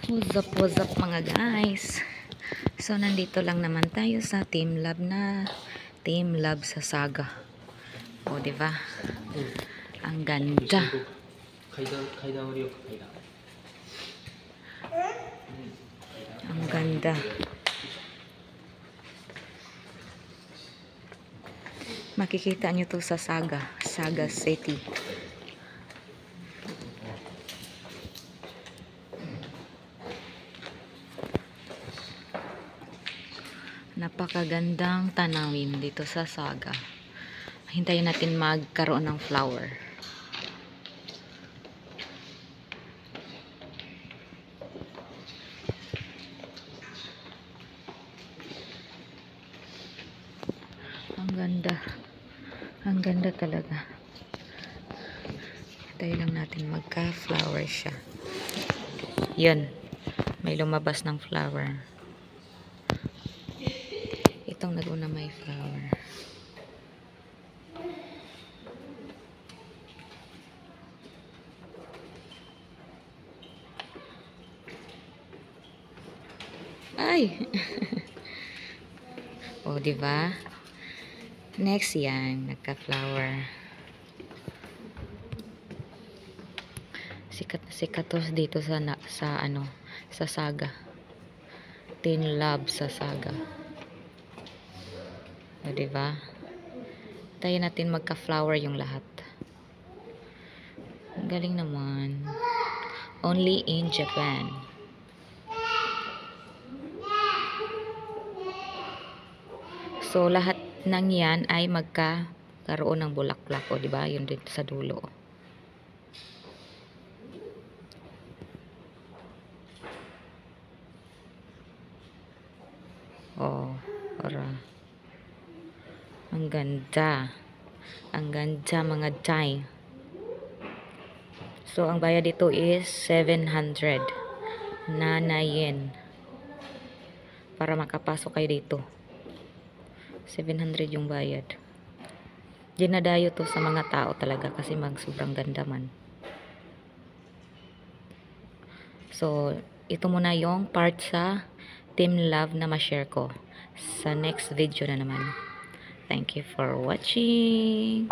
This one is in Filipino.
What's up mga guys. So nandito lang naman tayo sa Team Love sa Saga. O di ba? Ang ganda. Ang ganda. Makikita nyo to sa Saga City. Napakagandang tanawin dito sa Saga. Hintayin natin magkaroon ng flower. Ang ganda. Ang ganda talaga. Hintayin lang natin magka-flower siya. Yun. May lumabas ng flower. Itong naguna may flower. Ay! O, diba? Next yan, nagka-flower. Sikat na sikat to dito sa Saga. Team Love sa Saga. O, diba? Tayo natin magka-flower yung lahat. Ang galing naman. Only in Japan. So, lahat ng yan ay magkakaroon ng bulaklak. O, diba? Yun dito sa dulo. Oh, ora. Ang ganda. Ang ganda mga Thai. So, ang bayad dito is 700 na yen. Para makapasok kayo dito. 700 yung bayad. Dinadayo to sa mga tao talaga kasi sobrang ganda man. So, ito muna yung part sa Team Love na ma-share ko. Sa next video na naman. Thank you for watching.